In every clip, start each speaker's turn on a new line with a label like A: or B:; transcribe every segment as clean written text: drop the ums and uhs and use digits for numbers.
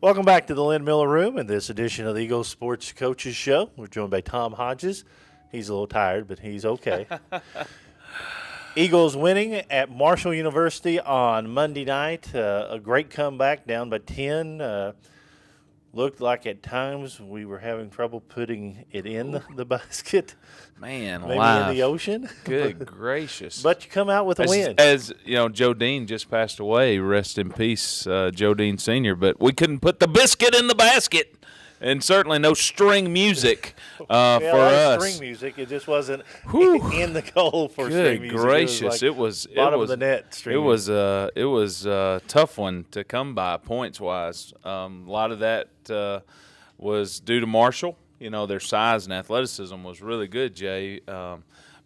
A: Welcome back to the Lynn Miller Room in this edition of the Eagles Sports Coaches Show. We're joined by Tom Hodges. He's a little tired, but he's okay. Eagles winning at Marshall University on Monday night. A great comeback, down by 10. Looked like at times we were having trouble putting it in the basket.
B: Man,
A: maybe
B: alive.
A: in the ocean.
B: Good gracious.
A: But you come out with a win.
B: As you know, Joe Dean just passed away. Rest in peace, Joe Dean Sr. But we couldn't put the biscuit in the basket. And certainly no string music for us.
A: String music. It just wasn't in the goal for string music.
B: Good gracious! It was
A: bottom of the net. String music.
B: It was a tough one to come by points wise. A lot of that was due to Marshall. You know, their size and athleticism was really good, Jay.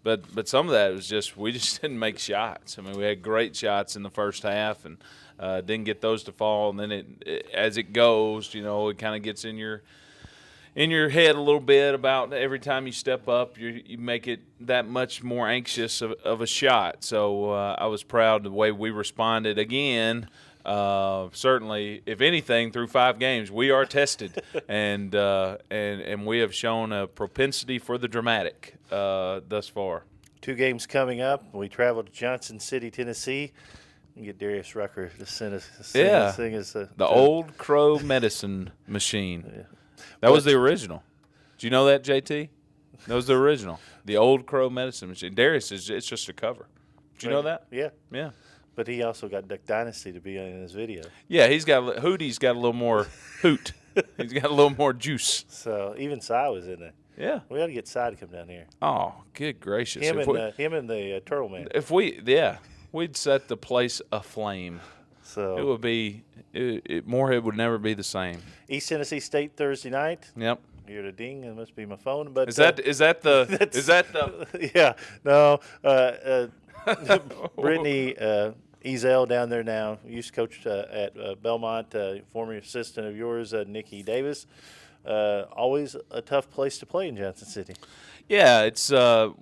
B: But some of that was just we just didn't make shots. I mean, we had great shots in the first half and didn't get those to fall. And then as it goes, you know, it kind of gets in your head a little bit about every time you step up, you make it that much more anxious of a shot. So I was proud of the way we responded again. Certainly, if anything, through 5 games, we are tested, and we have shown a propensity for the dramatic thus far.
A: 2 games coming up. We travel to Johnson City, Tennessee. And get Darius Rucker to sing us
B: the Old Crow Medicine Machine. Yeah. That was the original. Do you know that, JT? That was the original. The Old Crow Medicine Machine. Darius it's just a cover. Did you know that?
A: Yeah.
B: Yeah.
A: But he also got Duck Dynasty to be in his video.
B: Yeah, Hootie's got a little more hoot. He's got a little more juice.
A: So even Cy was in there.
B: Yeah.
A: We ought to get Cy to come down here.
B: Oh, good gracious.
A: Him and the Turtle Man.
B: We'd set the place aflame.
A: So
B: it would be Moorhead would never be the same.
A: East Tennessee State Thursday night.
B: Yep.
A: You're the ding. It must be my phone. But
B: is that the
A: yeah, no. Brittany Ezel down there now. Used to coach at Belmont. Former assistant of yours, Nikki Davis. Always a tough place to play in Johnson City.
B: Yeah, it's a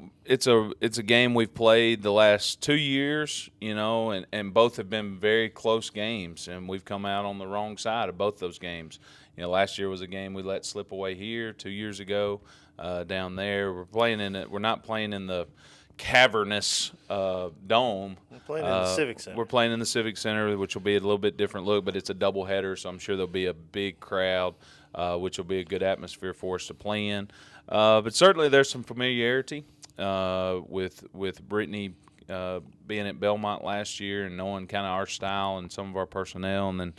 B: game we've played the last 2 years, you know, and both have been very close games, and we've come out on the wrong side of both those games. You know, last year was a game we let slip away here. 2 years ago, down there, we're not playing in the cavernous dome.
A: We're playing in the Civic Center.
B: We're playing in the Civic Center, which will be a little bit different look, but it's a doubleheader, so I'm sure there'll be a big crowd, which will be a good atmosphere for us to play in. But certainly there's some familiarity with Brittany being at Belmont last year and knowing kind of our style and some of our personnel. And then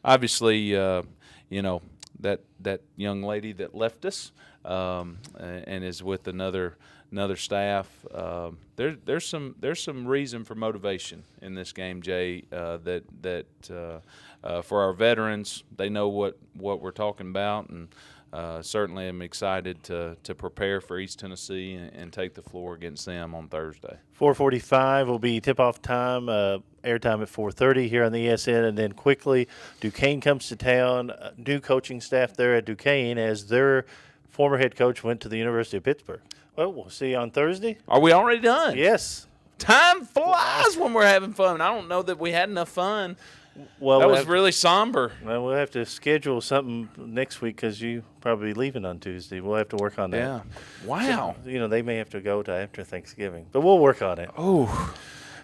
B: obviously, you know, that young lady that left us and is with another staff. There's some reason for motivation in this game, Jay, that for our veterans, they know what we're talking about, and certainly I'm excited to prepare for East Tennessee and take the floor against them on Thursday.
A: 4:45 will be tip-off time, airtime at 4:30 here on the ESN, and then quickly Duquesne comes to town. New coaching staff there at Duquesne as their former head coach went to the University of Pittsburgh. Well, we'll see you on Thursday.
B: Are we already done?
A: Yes.
B: Time flies when we're having fun. I don't know that we had enough fun.
A: Well,
B: that was really somber.
A: Well, we'll have to schedule something next week because you probably leaving on Tuesday. We'll have to work on that.
B: Yeah. Wow.
A: So, you know, they may have to go to after Thanksgiving, but we'll work on it.
B: Oh,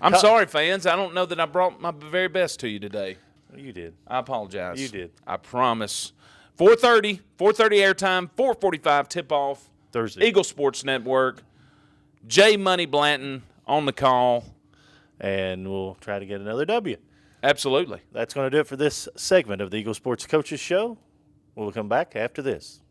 B: I'm sorry, fans. I don't know that I brought my very best to you today.
A: You did.
B: I apologize.
A: You did.
B: I promise. 4:30 airtime, 4:45 tip-off.
A: Thursday.
B: Eagle Sports Network. J Money Blanton on the call.
A: And we'll try to get another W.
B: Absolutely.
A: That's going to do it for this segment of the Eagle Sports Coaches Show. We'll come back after this.